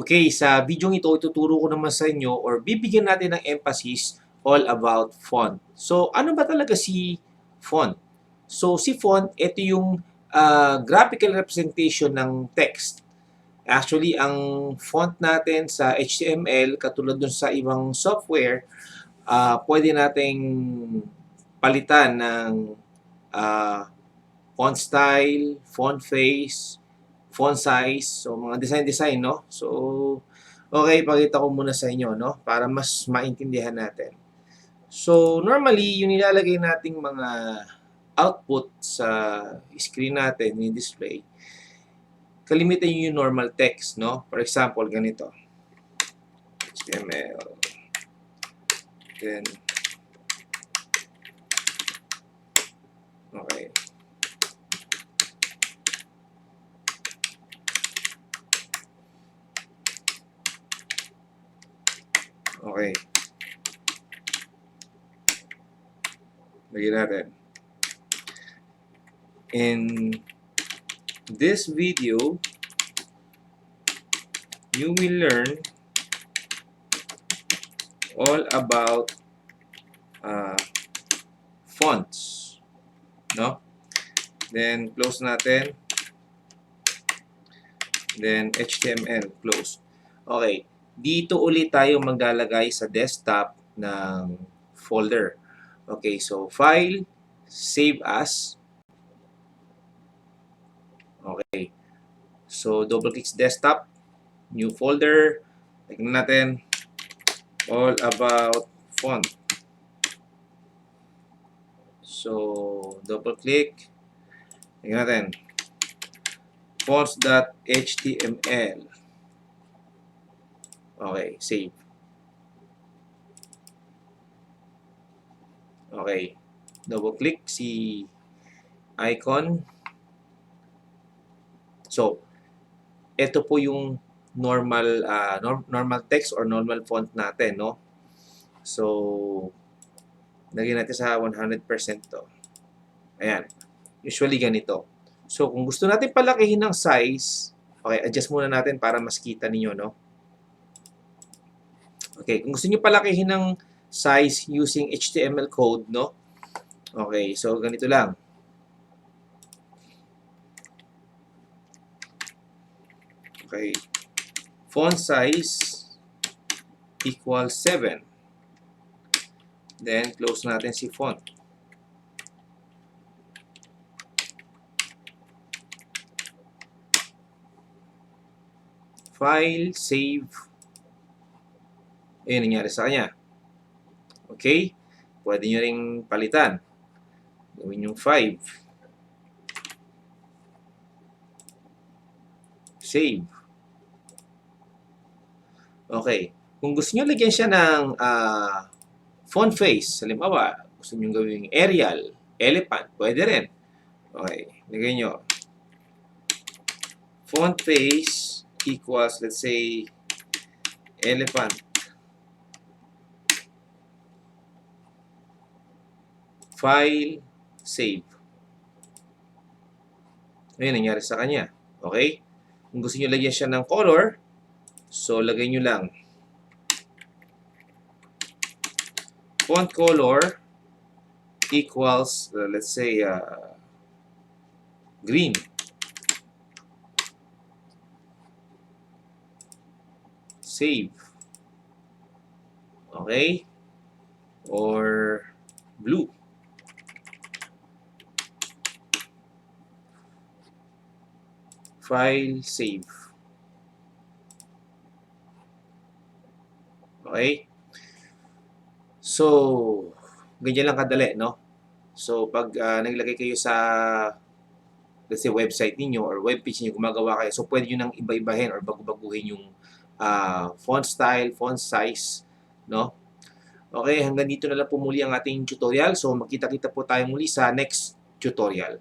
Okay, sa video ito, ituturo ko naman sa inyo or bibigyan natin ng emphasis all about font. So, ano ba talaga si font? So, si font, ito yung graphical representation ng text. Actually, ang font natin sa HTML, katulad dun sa ibang software, pwede nating palitan ng font style, font face, font size, so mga design, no? So, okay, pakita ko muna sa inyo, no? Para mas maintindihan natin. So, normally, yung nilalagay nating mga output sa screen natin, yung display, kalimitan yung normal text, no? For example, ganito. HTML. Then, okay. Okay. Lagyan natin. In this video, you will learn all about fonts. No? Then, close natin. Then, HTML, close. Okay. Dito ulit tayo maglalagay sa desktop ng folder. Okay, so file, save as. Okay. So, double-click sa desktop, new folder. Tignan natin, all about font. So, double-click. Tignan natin, fonts.html. Okay, save. Okay, double-click si icon. So, ito po yung normal normal text or normal font natin, no? So, lagyan natin sa 100% to. Ayan. Usually ganito. So, kung gusto natin palakihin ng size, okay, adjust muna natin para mas kita ninyo, no? Okay, kung gusto niyo palakihin ng size using HTML code, no? Okay, so ganito lang. Okay. Font size equals 7. Then, close natin si font. File, save. Ayun, nangyari sa kanya. Okay? Pwede nyo ring palitan. Gawin yung 5. Save. Okay. Kung gusto nyo lagyan siya ng font face, halimbawa, gusto nyo gawing Arial, elephant, pwede rin. Okay. Lagay nyo. Font face equals, let's say, elephant. File, save. Ayun, nangyari sa kanya. Okay? Kung gusto nyo lagyan siya ng color, so lagay nyo lang. Font color equals, let's say, green. Save. Okay? Or blue. File, save. Okay? So, ganyan lang kadali, no? So, pag naglagay kayo sa, let's say, website ninyo or webpage niyo, gumagawa kayo, so pwede nyo nang iba-ibahin or bago-baguhin yung font style, font size, no? Okay, hanggang dito na lang po muli ang ating tutorial. So, magkita-kita po tayo muli sa next tutorial.